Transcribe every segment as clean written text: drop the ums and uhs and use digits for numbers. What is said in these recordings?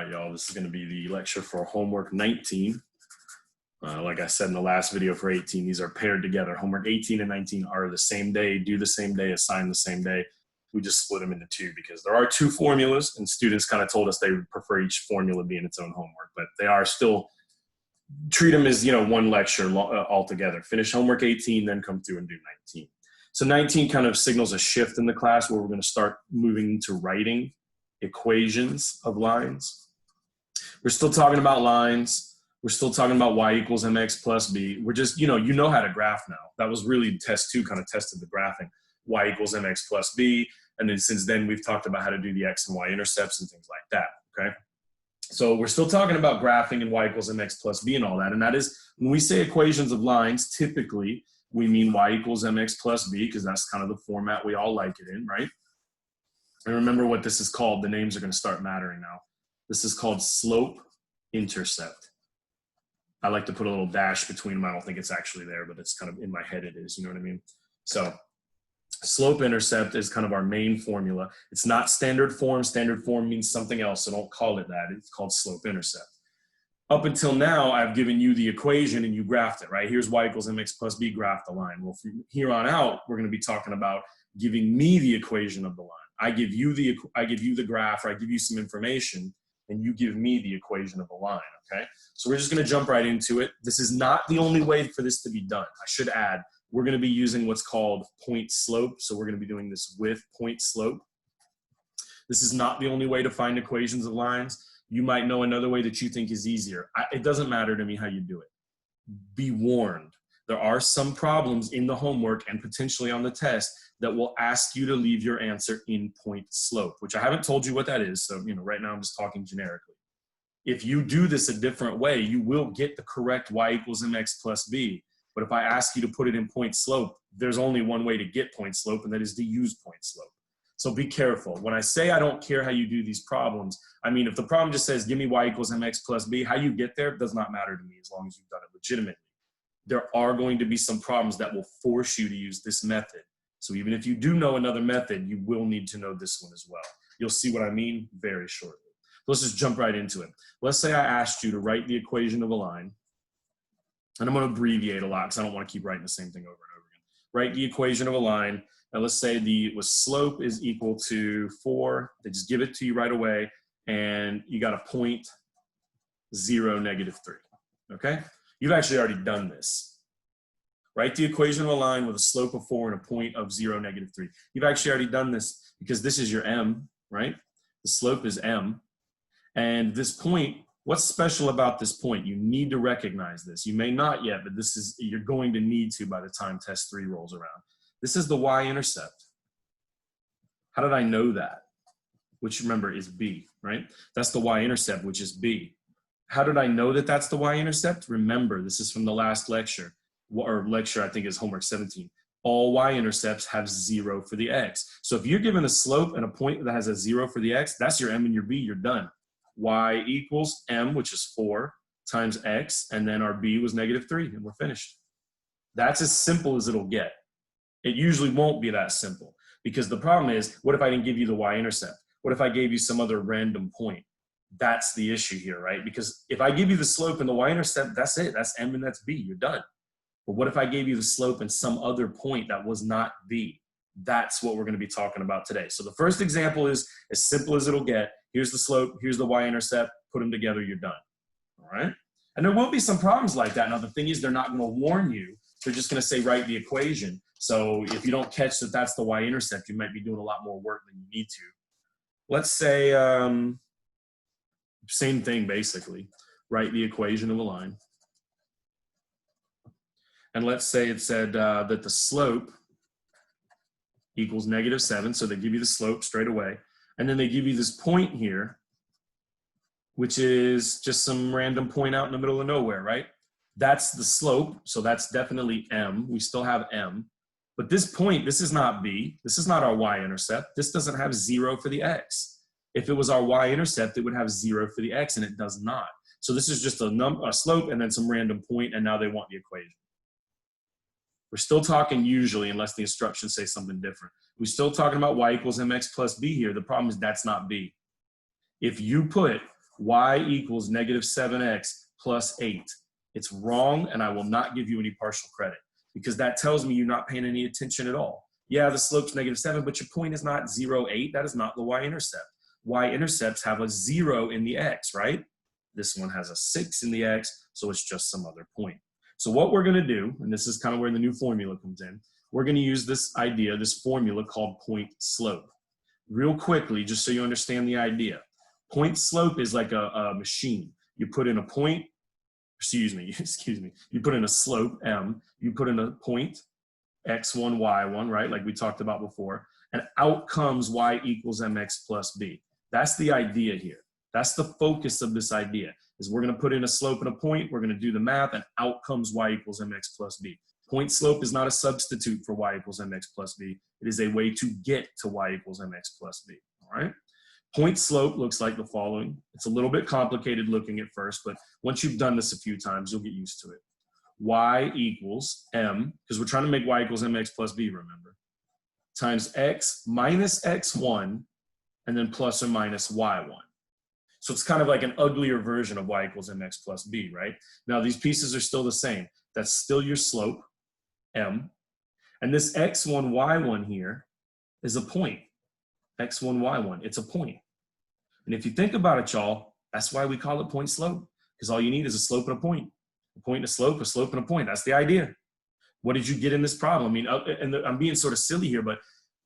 right, y'all, this is going to be the lecture for homework 19. Like I said in the last video for 18, these are paired together. Homework 18 and 19 are the same day, due the same day, assigned the same day. We just split them into two because there are two formulas, and students kind of told us they would prefer each formula being its own homework, but they are still, treat them as, you know, one lecture altogether. Finish homework 18, then come through and do 19. So 19 kind of signals a shift in the class where we're going to start moving into writing equations of lines. We're still talking about lines. We're still talking about y equals mx plus b. We're just, you know how to graph now. That was really test 2 kind of tested the graphing. Y equals mx plus b. And then since then, we've talked about how to do the x and y intercepts and things like that, okay? So we're still talking about graphing and y equals mx plus b and all that. And that is, when we say equations of lines, typically we mean y equals mx plus b, because that's kind of the format we all like it in, right? And remember what this is called. The names are going to start mattering now. This is called slope intercept. I like to put a little dash between them. I don't think it's actually there, but it's kind of in my head it is, you know what I mean? So slope intercept is kind of our main formula. It's not standard form. Standard form means something else, so don't call it that. It's called slope intercept. Up until now, I've given you the equation and you graphed it, right? Here's y equals mx plus b, graph the line. Well, from here on out, we're going to be talking about giving me the equation of the line. I give you the graph, or I give you some information, and you give me the equation of the line, okay? So we're just going to jump right into it. This is not the only way for this to be done. I should add, we're going to be using what's called point slope. So we're going to be doing this with point slope. This is not the only way to find equations of lines. You might know another way that you think is easier. It doesn't matter to me how you do it. Be warned. There are some problems in the homework and potentially on the test that will ask you to leave your answer in point slope, which I haven't told you what that is. So, right now I'm just talking generically. If you do this a different way, you will get the correct y equals mx plus b. But if I ask you to put it in point slope, there's only one way to get point slope, and that is to use point slope. So be careful. When I say I don't care how you do these problems, I mean, if the problem just says, give me y equals mx plus b, how you get there does not matter to me as long as you've done it legitimately. There are going to be some problems that will force you to use this method. So even if you do know another method, you will need to know this one as well. You'll see what I mean very shortly. Let's just jump right into it. Let's say I asked you to write the equation of a line, and I'm going to abbreviate a lot because I don't want to keep writing the same thing over and over again. Write the equation of a line. Now let's say the slope is equal to 4. They just give it to you right away, and you got a point 0, -3. Okay? You've actually already done this. Write the equation of a line with a slope of 4 and a point of 0, -3. You've actually already done this because this is your m, right? The slope is m. And this point, what's special about this point? You need to recognize this. You may not yet, but you're going to need to by the time test 3 rolls around. This is the y-intercept. How did I know that? Which, remember, is b, right? That's the y-intercept, which is b. How did I know that that's the y-intercept? Remember, this is from the last lecture, or lecture I think is homework 17. All y-intercepts have 0 for the x. So if you're given a slope and a point that has a 0 for the x, that's your m and your b, you're done. Y equals m, which is 4, times x, and then our b was -3, and we're finished. That's as simple as it'll get. It usually won't be that simple, because the problem is, what if I didn't give you the y-intercept? What if I gave you some other random point? That's the issue here, right? Because if I give you the slope and the y-intercept, that's it. That's m and that's b. You're done. But what if I gave you the slope and some other point that was not b? That's what we're going to be talking about today. So the first example is as simple as it'll get. Here's the slope. Here's the y-intercept. Put them together. You're done. All right? And there will be some problems like that. Now, the thing is, they're not going to warn you. They're just going to say, write the equation. So if you don't catch that that's the y-intercept, you might be doing a lot more work than you need to. Let's say, same thing, basically. Write the equation of a line. And let's say it said that the slope equals -7. So they give you the slope straight away. And then they give you this point here, which is just some random point out in the middle of nowhere, right? That's the slope. So that's definitely m. We still have m. But this point, this is not b. This is not our y-intercept. This doesn't have 0 for the x. If it was our y-intercept, it would have 0 for the x, and it does not. So this is just a slope and then some random point, and now they want the equation. We're still talking usually, unless the instructions say something different. We're still talking about y equals mx plus b here. The problem is that's not b. If you put y equals negative 7x plus 8. It's wrong, and I will not give you any partial credit because that tells me you're not paying any attention at all. Yeah, the slope's negative 7, but your point is not 0, 8. That is not the y-intercept. Y-intercepts have a 0 in the x, right? This one has a 6 in the x, so it's just some other point. So what we're going to do, and this is kind of where the new formula comes in, we're going to use this idea, this formula called point slope. Real quickly, just so you understand the idea. Point slope is like a machine. You put in a point, excuse me, you put in a slope, m, you put in a point, x1, y1, right, like we talked about before, and out comes y equals mx plus b. That's the idea here. That's the focus of this idea, is we're going to put in a slope and a point, we're going to do the math, and out comes y equals mx plus b. Point slope is not a substitute for y equals mx plus b. It is a way to get to y equals mx plus b, all right? Point slope looks like the following. It's a little bit complicated looking at first, but once you've done this a few times, you'll get used to it. Y equals m, because we're trying to make y equals mx plus b, remember, times x minus x1, and then plus or minus y1. So it's kind of like an uglier version of y equals mx plus b, right? Now these pieces are still the same. That's still your slope, m. And this x1, y1 here is a point. x1, y1, it's a point. And if you think about it, y'all, that's why we call it point slope, because all you need is a slope and a point. A point and a slope and a point. That's the idea. What did you get in this problem? I mean, and I'm being sort of silly here, but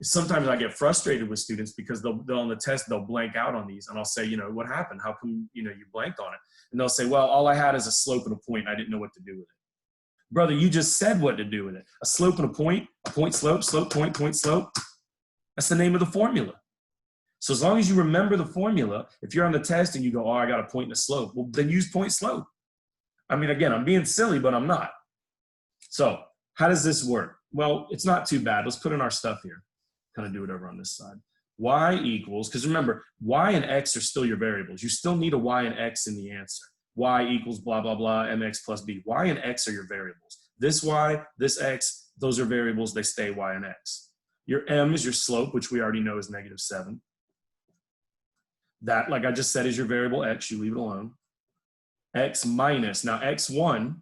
sometimes I get frustrated with students because they'll on the test, they'll blank out on these. And I'll say, you know, what happened? How come, you know, you blanked on it? And they'll say, well, all I had is a slope and a point. I didn't know what to do with it. Brother, you just said what to do with it. A slope and a point slope, slope, point, slope. That's the name of the formula. So as long as you remember the formula, if you're on the test and you go, oh, I got a point and a slope, well, then use point slope. I mean, again, I'm being silly, but I'm not. So how does this work? Well, it's not too bad. Let's put in our stuff here. Kind of do it over on this side. Y equals, because remember, y and x are still your variables. You still need a y and x in the answer. Y equals blah, blah, blah, mx plus b. Y and x are your variables. This y, this x, those are variables. They stay y and x. Your m is your slope, which we already know is negative 7. That, like I just said, is your variable x. You leave it alone. X minus, now x1,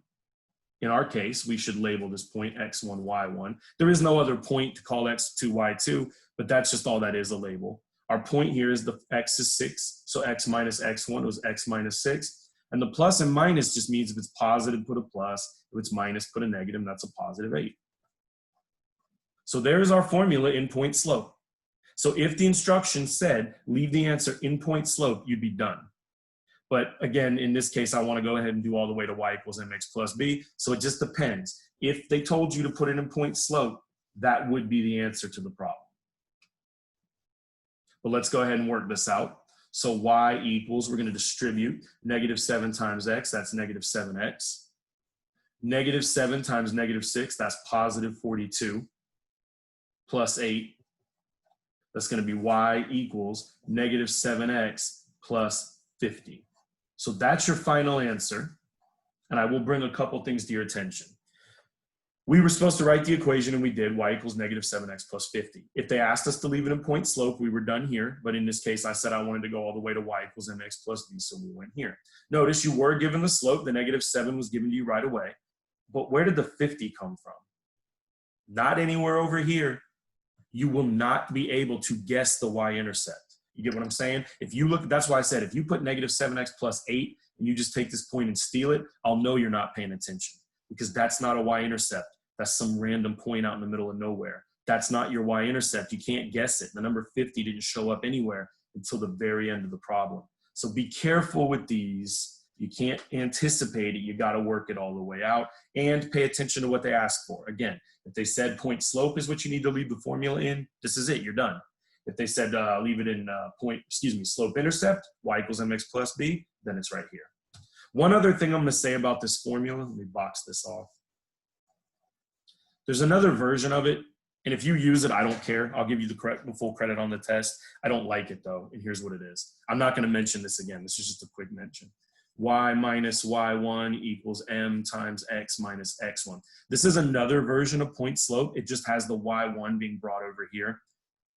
in our case, we should label this point x1, y1. There is no other point to call x2, y2, but that's just all that is, a label. Our point here is the x is 6, so x minus x1 was x minus 6. And the plus and minus just means if it's positive, put a plus. If it's minus, put a negative, and that's a positive 8. So there's our formula in point slope. So if the instruction said, leave the answer in point slope, you'd be done. But again, in this case, I want to go ahead and do all the way to y equals mx plus b. So it just depends. If they told you to put it in point slope, that would be the answer to the problem. But let's go ahead and work this out. So y equals, we're going to distribute negative 7 times x, that's negative 7x. Negative 7 times negative 6, that's positive 42, plus 8. That's going to be y equals negative 7x plus 50. So that's your final answer. And I will bring a couple things to your attention. We were supposed to write the equation, and we did, y equals negative 7x plus 50. If they asked us to leave it in point slope, we were done here. But in this case, I said I wanted to go all the way to y equals mx plus b, so we went here. Notice you were given the slope. The negative 7 was given to you right away. But where did the 50 come from? Not anywhere over here. You will not be able to guess the y-intercept. You get what I'm saying? If you look, that's why I said, if you put negative 7x plus 8 and you just take this point and steal it, I'll know you're not paying attention, because that's not a y-intercept. That's some random point out in the middle of nowhere. That's not your y-intercept. You can't guess it. The number 50 didn't show up anywhere until the very end of the problem. So be careful with these. You can't anticipate it. You got to work it all the way out and pay attention to what they ask for. Again, if they said point slope is what you need to leave the formula in, this is it. You're done. If they said leave it in slope intercept, y equals mx plus b, then it's right here. One other thing I'm going to say about this formula, let me box this off. There's another version of it, and if you use it, I don't care. I'll give you the full credit on the test. I don't like it though, and here's what it is. I'm not going to mention this again. This is just a quick mention. Y minus y1 equals m times x minus x1. This is another version of point slope. It just has the y1 being brought over here.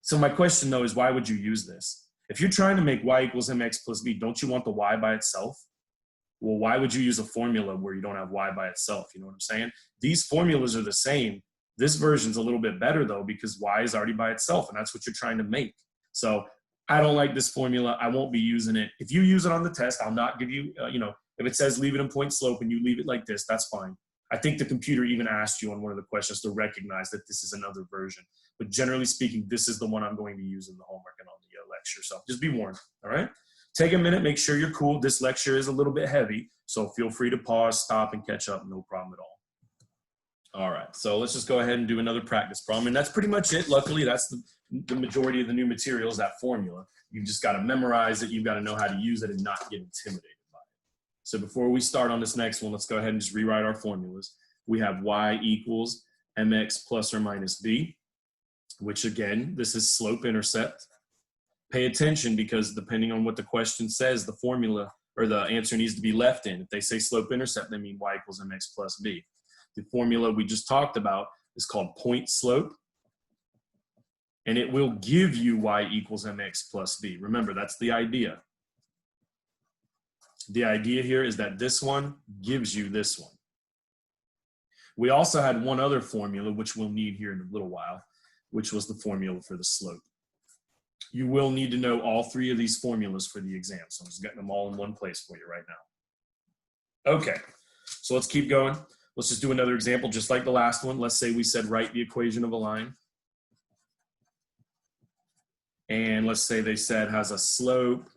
So my question though is, why would you use this? If you're trying to make y equals mx plus b, don't you want the y by itself? Well, why would you use a formula where you don't have y by itself? You know what I'm saying? These formulas are the same. This version's a little bit better though, because y is already by itself, and that's what you're trying to make. So I don't like this formula. I won't be using it. If you use it on the test, I'll not give you, if it says leave it in point slope and you leave it like this, that's fine. I think the computer even asked you on one of the questions to recognize that this is another version. But generally speaking, this is the one I'm going to use in the homework and on the lecture. So just be warned, all right? Take a minute, make sure you're cool. This lecture is a little bit heavy, so feel free to pause, stop, and catch up. No problem at all. All right, so let's just go ahead and do another practice problem. And that's pretty much it. Luckily, that's the majority of the new materials, that formula. You've just got to memorize it. You've got to know how to use it and not get intimidated. So before we start on this next one, let's go ahead and just rewrite our formulas. We have y equals mx plus or minus b, which again, this is slope-intercept. Pay attention because depending on what the question says, the formula or the answer needs to be left in. If they say slope-intercept, they mean y equals mx plus b. The formula we just talked about is called point slope, and it will give you y equals mx plus b. Remember, that's the idea. The idea here is that this one gives you this one. We also had one other formula, which we'll need here in a little while, which was the formula for the slope. You will need to know all three of these formulas for the exam. So I'm just getting them all in one place for you right now. Okay, so let's keep going. Let's just do another example, just like the last one. Let's say we said write the equation of a line. And let's say they said has a slope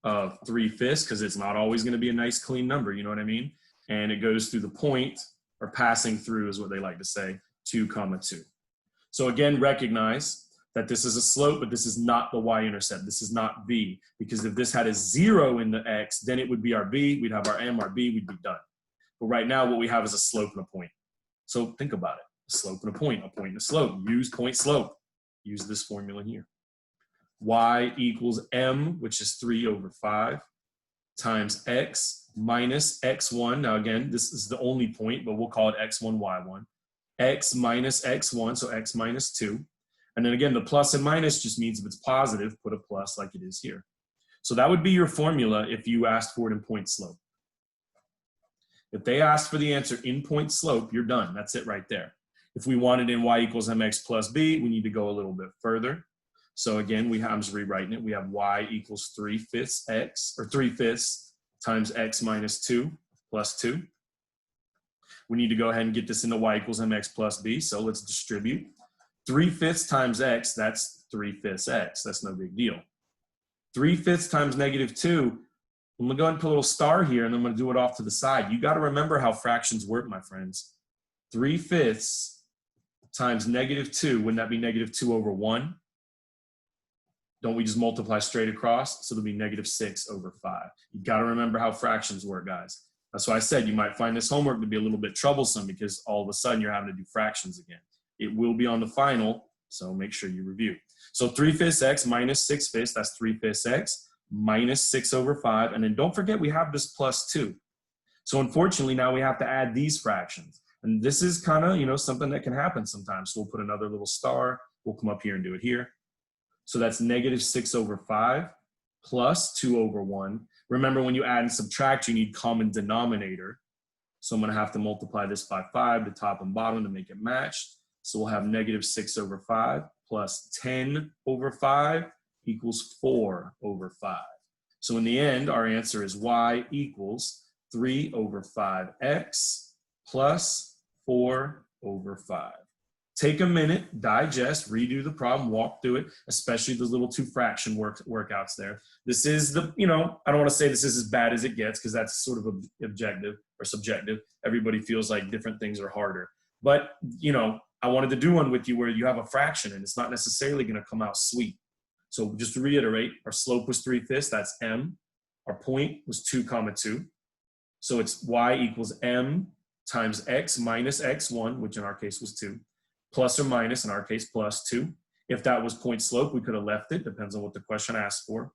of 3/5, because it's not always going to be a nice clean number, you know what I mean? And it goes through the point, or passing through is what they like to say, 2, 2. So again, recognize that this is a slope, but this is not the y-intercept. This is not b, because if this had a 0 in the x, then it would be our b, we'd have our m, our b, we'd be done. But right now what we have is a slope and a point. So think about it, a slope and a point and a slope. Use point slope. Use this formula here. Y equals m, which is 3/5, times x minus x1. Now again, this is the only point, but we'll call it x1, y1. X minus x1, so x minus 2. And then again, the plus and minus just means if it's positive, put a plus like it is here. So that would be your formula if you asked for it in point slope. If they asked for the answer in point slope, you're done. That's it right there. If we wanted in y equals mx plus b, we need to go a little bit further. So again, I'm just rewriting it. We have y equals 3/5 x, or 3/5 times x minus 2 plus 2. We need to go ahead and get this into y equals mx plus b. So let's distribute. 3/5 times x, that's 3/5 x. That's no big deal. 3/5 times -2, I'm gonna go ahead and put a little star here, and I'm gonna do it off to the side. You gotta remember how fractions work, my friends. 3/5 times -2, wouldn't that be -2/1? Don't we just multiply straight across? So it'll be -6/5. You got to remember how fractions work, guys. That's why I said you might find this homework to be a little bit troublesome because all of a sudden you're having to do fractions again. It will be on the final, so make sure you review. So 3/5 x minus 6/5, that's 3/5 x minus 6/5. And then don't forget we have this plus 2. So unfortunately now we have to add these fractions. And this is kind of, something that can happen sometimes. So we'll put another little star. We'll come up here and do it here. So that's -6/5 plus 2/1. Remember, when you add and subtract, you need common denominator. So I'm going to have to multiply this by 5, the top and bottom, to make it match. So we'll have -6/5 plus 10/5 equals 4/5. So in the end, our answer is y equals 3/5x plus 4/5. Take a minute, digest, redo the problem, walk through it, especially those little 2 fraction workouts there. This is the, I don't want to say this is as bad as it gets because that's sort of objective or subjective. Everybody feels like different things are harder. But, I wanted to do one with you where you have a fraction and it's not necessarily going to come out sweet. So just to reiterate, our slope was 3/5, that's m. Our point was 2, 2. So it's y equals m times x minus x1, which in our case was 2. Plus or minus, in our case, plus 2. If that was point slope, we could have left it. Depends on what the question asked for.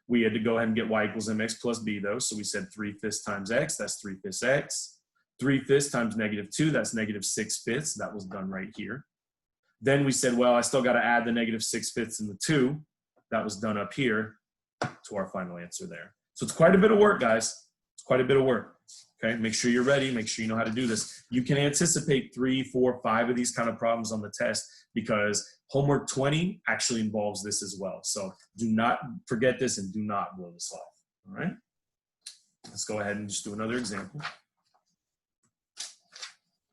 We had to go ahead and get y equals mx plus b, though. So we said 3/5 times x, that's 3/5 x. 3/5 times -2, that's -6/5. That was done right here. Then we said, well, I still got to add the -6/5 and the 2. that was done up here to our final answer there. So it's quite a bit of work, guys. It's quite a bit of work. Okay, make sure you're ready. Make sure you know how to do this. You can anticipate 3, 4, 5 of these kind of problems on the test because homework 20 actually involves this as well. So do not forget this and do not blow this off. All right, let's go ahead and just do another example.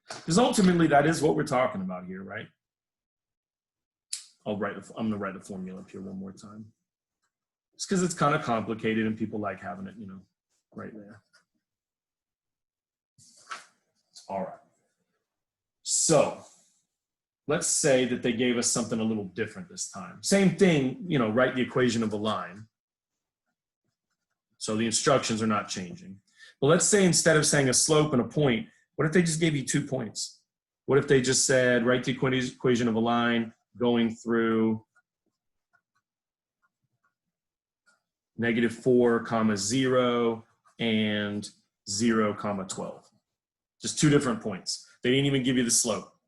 Because ultimately that is what we're talking about here, right? I'm going to write the formula up here one more time. Just because it's kind of complicated and people like having it, you know, right there. All right. So let's say that they gave us something a little different this time. Same thing, you know, write the equation of a line. So the instructions are not changing. But let's say instead of saying a slope and a point, what if they just gave you 2 points? What if they just said, write the equation of a line going through -4, 0, and 0, 12. Just 2 different points. They didn't even give you the slope.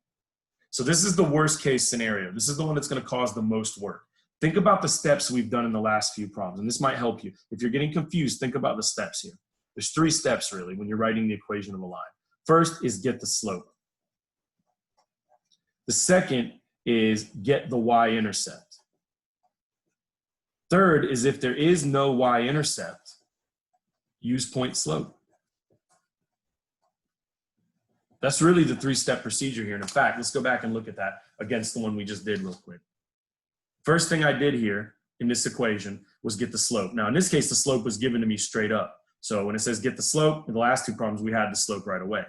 So this is the worst case scenario. This is the one that's going to cause the most work. Think about the steps we've done in the last few problems, and this might help you. If you're getting confused, think about the steps here. There's 3 steps really when you're writing the equation of a line. First is get the slope. The second is get the y-intercept. Third is if there is no y-intercept, use point slope. That's really the 3-step procedure here. And in fact, let's go back and look at that against the one we just did real quick. First thing I did here in this equation was get the slope. Now in this case, the slope was given to me straight up. So when it says get the slope, in the last 2 problems, we had the slope right away.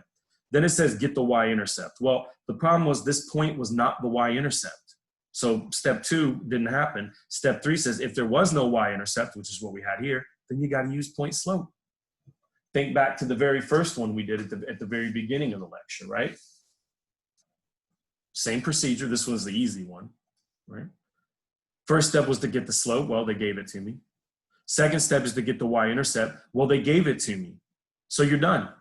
Then it says get the y-intercept. Well, the problem was this point was not the y-intercept. So step 2 didn't happen. Step 3 says if there was no y-intercept, which is what we had here, then you got to use point slope. Think back to the very first one we did at the very beginning of the lecture, right? Same procedure. This was the easy one, right? First step was to get the slope. Well, they gave it to me. Second step is to get the y-intercept. Well, they gave it to me. So you're done.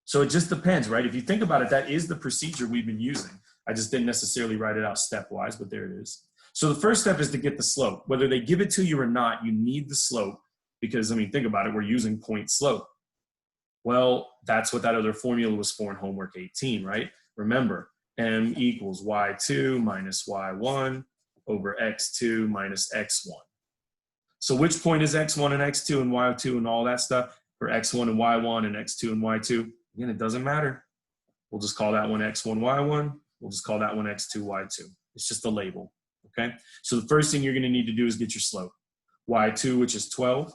So it just depends, right? If you think about it, that is the procedure we've been using. I just didn't necessarily write it out stepwise, but there it is. So the first step is to get the slope. Whether they give it to you or not, you need the slope because, I mean, think about it, we're using point slope. Well, that's what that other formula was for in homework 18, right? Remember, m equals y2 minus y1 over x2 minus x1. So which point is x1 and x2 and y2 and all that stuff for x1 and y1 and x2 and y2? Again, it doesn't matter. We'll just call that one x1, y1. We'll just call that one x2, y2. It's just a label, okay? So the first thing you're gonna need to do is get your slope. y2, which is 12,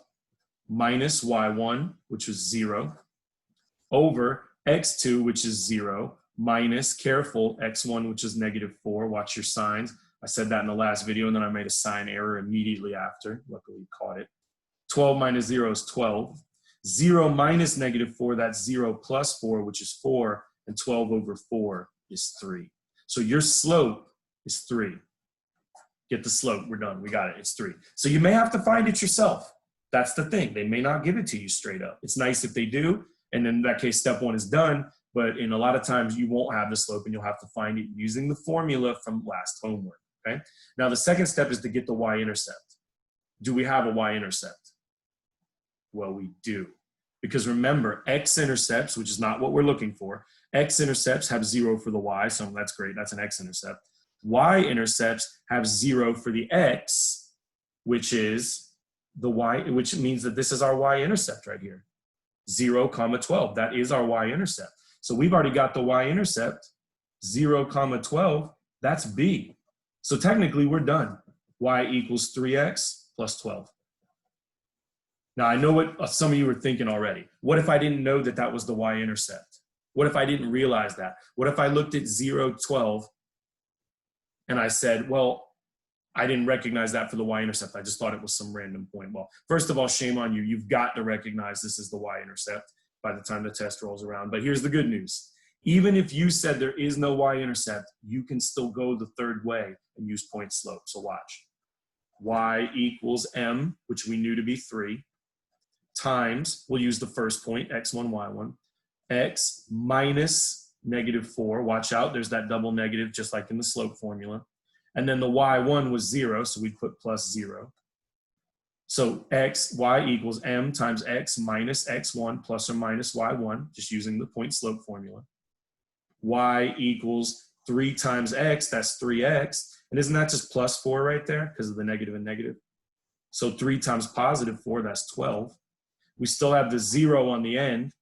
minus y1, which was 0, over x2, which is 0, minus, careful, x1, which is -4. Watch your signs. I said that in the last video, and then I made a sign error immediately after. Luckily, you caught it. 12 minus 0 is 12. 0 minus -4, that's 0 plus 4, which is 4, and 12 over 4 is 3. So your slope is 3. Get the slope. We're done. We got it. It's 3. So you may have to find it yourself. That's the thing. They may not give it to you straight up. It's nice if they do, and in that case, step 1 is done. But in a lot of times, you won't have the slope, and you'll have to find it using the formula from last homework. Okay. Now the second step is to get the y-intercept. Do we have a y-intercept? Well, we do. Because remember, x-intercepts, which is not what we're looking for, x-intercepts have 0 for the y, so that's great, that's an x-intercept. Y-intercepts have 0 for the x, which is the y, which means that this is our y-intercept right here. 0, 12, that is our y-intercept. So we've already got the y-intercept, 0, 12, that's b. So technically we're done. Y equals 3x plus 12. Now I know what some of you were thinking already. What if I didn't know that that was the y-intercept? What if I didn't realize that? What if I looked at 0, 12 and I said, well, I didn't recognize that for the y-intercept. I just thought it was some random point. Well, first of all, shame on you. You've got to recognize this is the y-intercept by the time the test rolls around. But here's the good news. Even if you said there is no y-intercept, you can still go the third way and use point slope. So watch. Y equals m, which we knew to be 3, times, we'll use the first point, x1, y1, x minus -4. Watch out, there's that double negative just like in the slope formula. And then the y1 was 0, so we put plus 0. So y equals m times x minus x1 plus or minus y1, just using the point slope formula. Y equals 3 times x, that's 3x. And isn't that just plus 4 right there because of the negative and negative? So 3 times positive 4, that's 12. We still have the 0 on the end.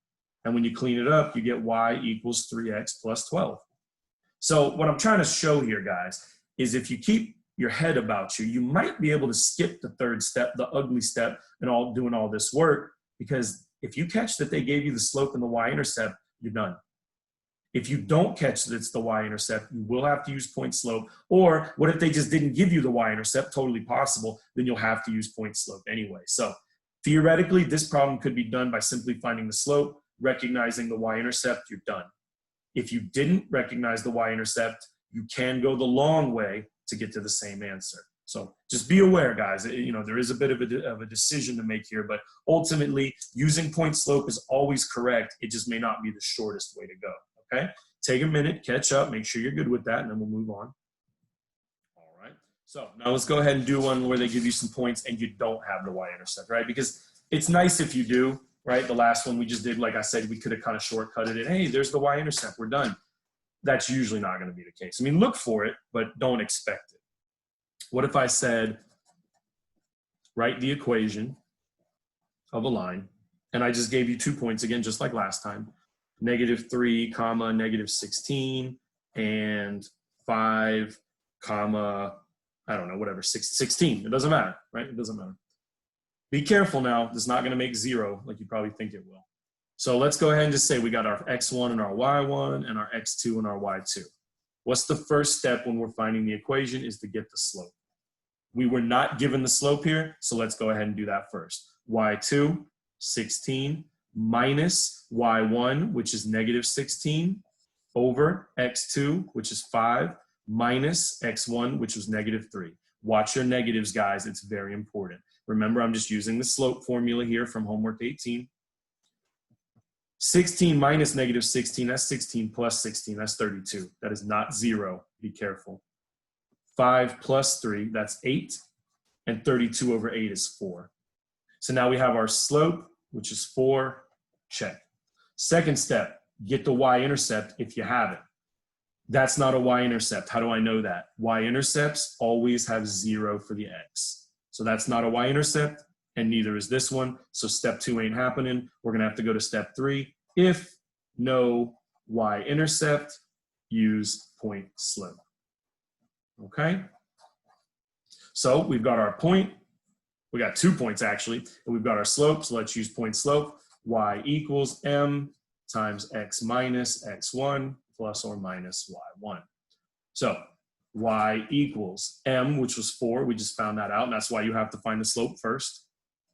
And when you clean it up, you get y equals 3x plus 12. So what I'm trying to show here, guys, is if you keep your head about you, you might be able to skip the third step, the ugly step, and doing all this work, because if you catch that they gave you the slope and the y-intercept, you're done. If you don't catch that it's the y-intercept, you will have to use point slope. Or what if they just didn't give you the y-intercept? Totally possible. Then you'll have to use point slope anyway. So theoretically, this problem could be done by simply finding the slope, recognizing the y-intercept, you're done. If you didn't recognize the y-intercept, you can go the long way to get to the same answer. So just be aware, guys, there is a bit of a decision to make here, but ultimately using point slope is always correct. It just may not be the shortest way to go, okay? Take a minute, catch up, make sure you're good with that, and then we'll move on. All right, so now let's go ahead and do one where they give you some points and you don't have the y-intercept, right? Because it's nice if you do, right? The last one we just did, like I said, we could have kind of shortcutted it. Hey, there's the y-intercept, we're done. That's usually not going to be the case. I mean, look for it, but don't expect it. What if I said, write the equation of a line, and I just gave you 2 points again, just like last time, -3, -16, and 5, I don't know, whatever, 16. It doesn't matter, right? It doesn't matter. Be careful now. It's not going to make 0 like you probably think it will. So let's go ahead and just say we got our x1 and our y1 and our x2 and our y2. What's the first step when we're finding the equation is to get the slope. We were not given the slope here, so let's go ahead and do that first. y2, 16, minus y1, which is -16, over x2, which is 5, minus x1, which was -3. Watch your negatives, guys. It's very important. Remember, I'm just using the slope formula here from homework 18. 16 minus -16, that's 16 plus 16, that's 32. That is not 0, be careful. 5 plus 3, that's 8, and 32 over 8 is 4. So now we have our slope, which is 4, check. Second step, get the y-intercept if you have it. That's not a y-intercept. How do I know that? Y-intercepts always have 0 for the x. So that's not a y-intercept, and neither is this one. So step 2 ain't happening. We're gonna have to go to step 3. If no y-intercept, use point slope. Okay? So we've got our point. We got 2 points actually, and we've got our slope. So let's use point slope. Y equals m times x minus x1 plus or minus y1. So y equals m, which was 4. We just found that out, and that's why you have to find the slope first,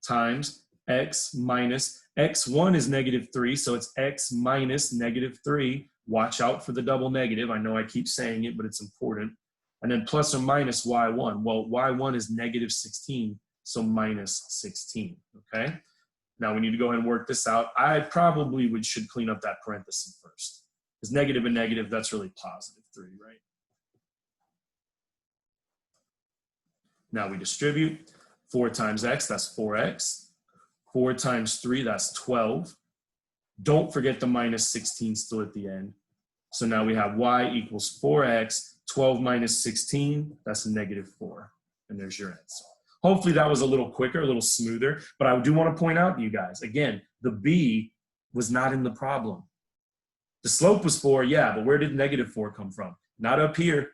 times x minus x1 is -3, so it's x minus -3. Watch out for the double negative. I know I keep saying it, but it's important. And then plus or minus y1. Well, y1 is -16, so minus 16, okay? Now we need to go ahead and work this out. I probably should clean up that parenthesis first. Because negative and negative, that's really +3, right? Now we distribute. 4 times x, that's 4x. 4 times 3, that's 12. Don't forget the minus 16 still at the end. So now we have y equals 4x. 12 minus 16, that's -4. And there's your answer. Hopefully that was a little quicker, a little smoother. But I do want to point out to you guys, again, the b was not in the problem. The slope was 4, yeah, but where did -4 come from? Not up here.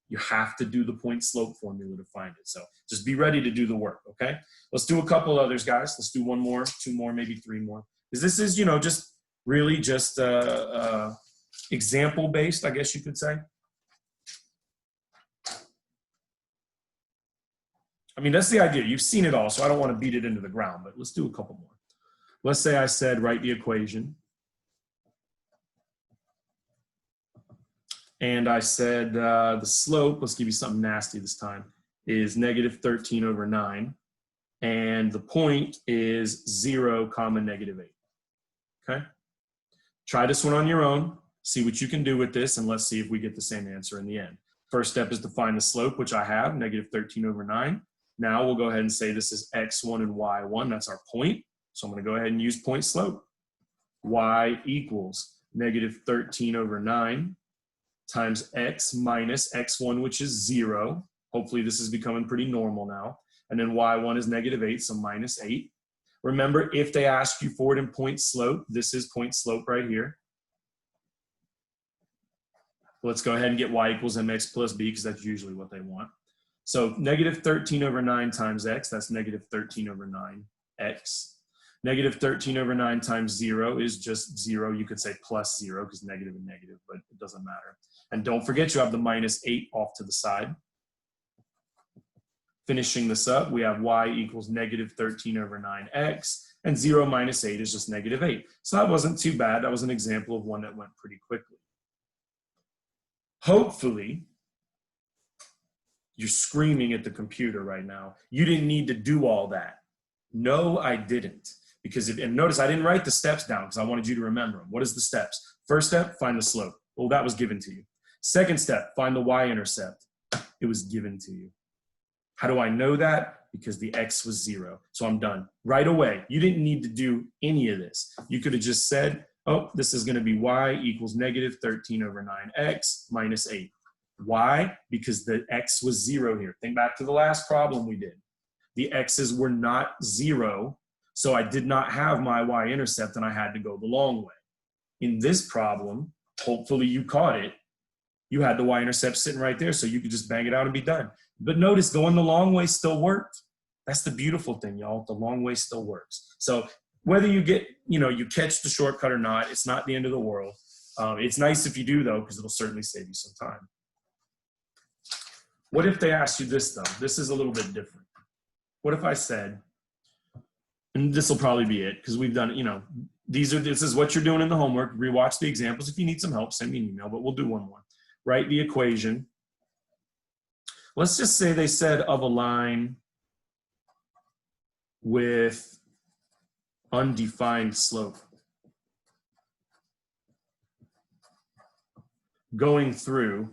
You have to do the point slope formula to find it. So just be ready to do the work, okay? Let's do a couple others, guys. Let's do 1 more, 2 more, maybe 3 more. Because this is, just really just example-based, I guess you could say. I mean, that's the idea. You've seen it all, so I don't want to beat it into the ground, but let's do a couple more. Let's say I said, write the equation. And I said the slope, let's give you something nasty this time, is -13 over 9. And the point is 0, -8. Okay? Try this one on your own. See what you can do with this, and let's see if we get the same answer in the end. First step is to find the slope, which I have, negative 13 over 9. Now we'll go ahead and say this is x1 and y1. That's our point. So I'm going to go ahead and use point slope. Y equals negative 13 over 9 times x minus x1, which is 0. Hopefully this is becoming pretty normal now. And then y1 is negative 8, so minus 8. Remember, if they ask you for it in point slope, this is point slope right here. Let's go ahead and get y equals mx plus b, because that's usually what they want. So negative 13 over 9 times x, that's negative 13 over 9x. Negative 13 over 9 times 0 is just 0. You could say plus 0 because negative and negative, but it doesn't matter. And don't forget you have the minus 8 off to the side. Finishing this up, we have y equals negative 13 over 9x, and 0 minus 8 is just negative 8. So that wasn't too bad. That was an example of one that went pretty quickly. Hopefully, you're screaming at the computer right now. You didn't need to do all that. No, I didn't. Because and notice I didn't write the steps down because I wanted you to remember them. What is the steps? First step, find the slope. Well, that was given to you. Second step, find the y-intercept. It was given to you. How do I know that? Because the x was 0. So I'm done. Right away. You didn't need to do any of this. You could have just said, oh, this is going to be y equals negative 13 over 9x minus 8. Why? Because the x was 0 here. Think back to the last problem we did. The x's were not 0. So I did not have my y-intercept and I had to go the long way. In this problem, hopefully you caught it. You had the y-intercept sitting right there so you could just bang it out and be done. But notice going the long way still worked. That's the beautiful thing, y'all. The long way still works. So whether you get, you catch the shortcut or not, it's not the end of the world. It's nice if you do though, because it'll certainly save you some time. What if they asked you this though? This is a little bit different. What if I said, and this will probably be it because we've done, this is what you're doing in the homework. Rewatch the examples. If you need some help, send me an email, but we'll do one more. Write the equation. Let's just say they said of a line with undefined slope going through,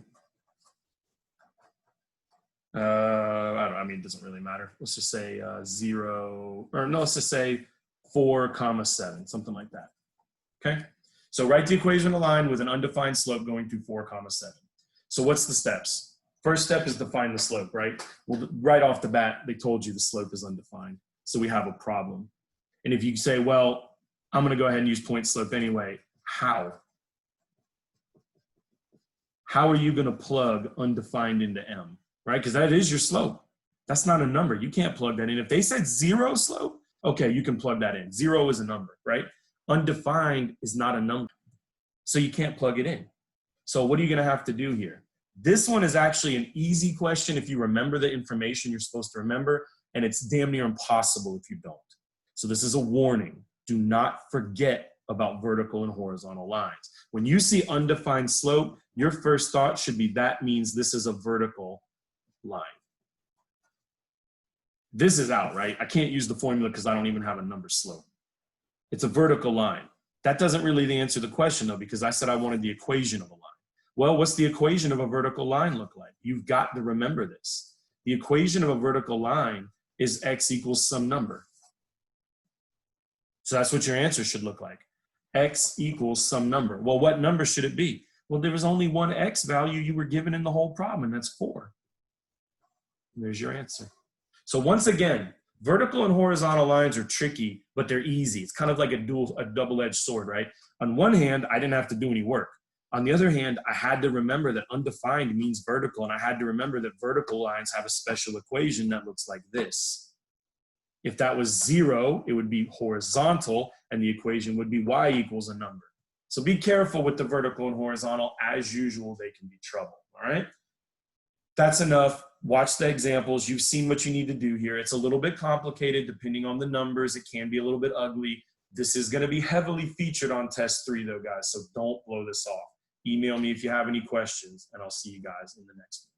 it doesn't really matter. Let's just say 0, or no, let's just say 4,7, something like that. Okay? So write the equation of a line with an undefined slope going through 4,7. So what's the steps? First step is to find the slope, right? Well, right off the bat, they told you the slope is undefined. So we have a problem. And if you say, well, I'm going to go ahead and use point slope anyway, how? How are you going to plug undefined into M, right? Because that is your slope. That's not a number. You can't plug that in. If they said 0 slope, okay, you can plug that in. 0 is a number, right? Undefined is not a number. So you can't plug it in. So what are you going to have to do here? This one is actually an easy question if you remember the information you're supposed to remember, and it's damn near impossible if you don't. So this is a warning. Do not forget about vertical and horizontal lines. When you see undefined slope, your first thought should be that means this is a vertical line. This is out, right? I can't use the formula because I don't even have a number slope. It's a vertical line. That doesn't really answer the question though, because I said I wanted the equation of a line. Well, what's the equation of a vertical line look like? You've got to remember this. The equation of a vertical line is x equals some number. So that's what your answer should look like. X equals some number. Well, what number should it be? Well, there was only one x value you were given in the whole problem, and that's 4. And there's your answer. So once again, vertical and horizontal lines are tricky, but they're easy. It's kind of like a double-edged sword, right? On one hand, I didn't have to do any work. On the other hand, I had to remember that undefined means vertical, and I had to remember that vertical lines have a special equation that looks like this. If that was 0, it would be horizontal, and the equation would be y equals a number. So be careful with the vertical and horizontal. As usual, they can be trouble, all right? That's enough. Watch the examples. You've seen what you need to do here. It's a little bit complicated depending on the numbers. It can be a little bit ugly. This is going to be heavily featured on test 3 though, guys, so don't blow this off. Email me if you have any questions, and I'll see you guys in the next one.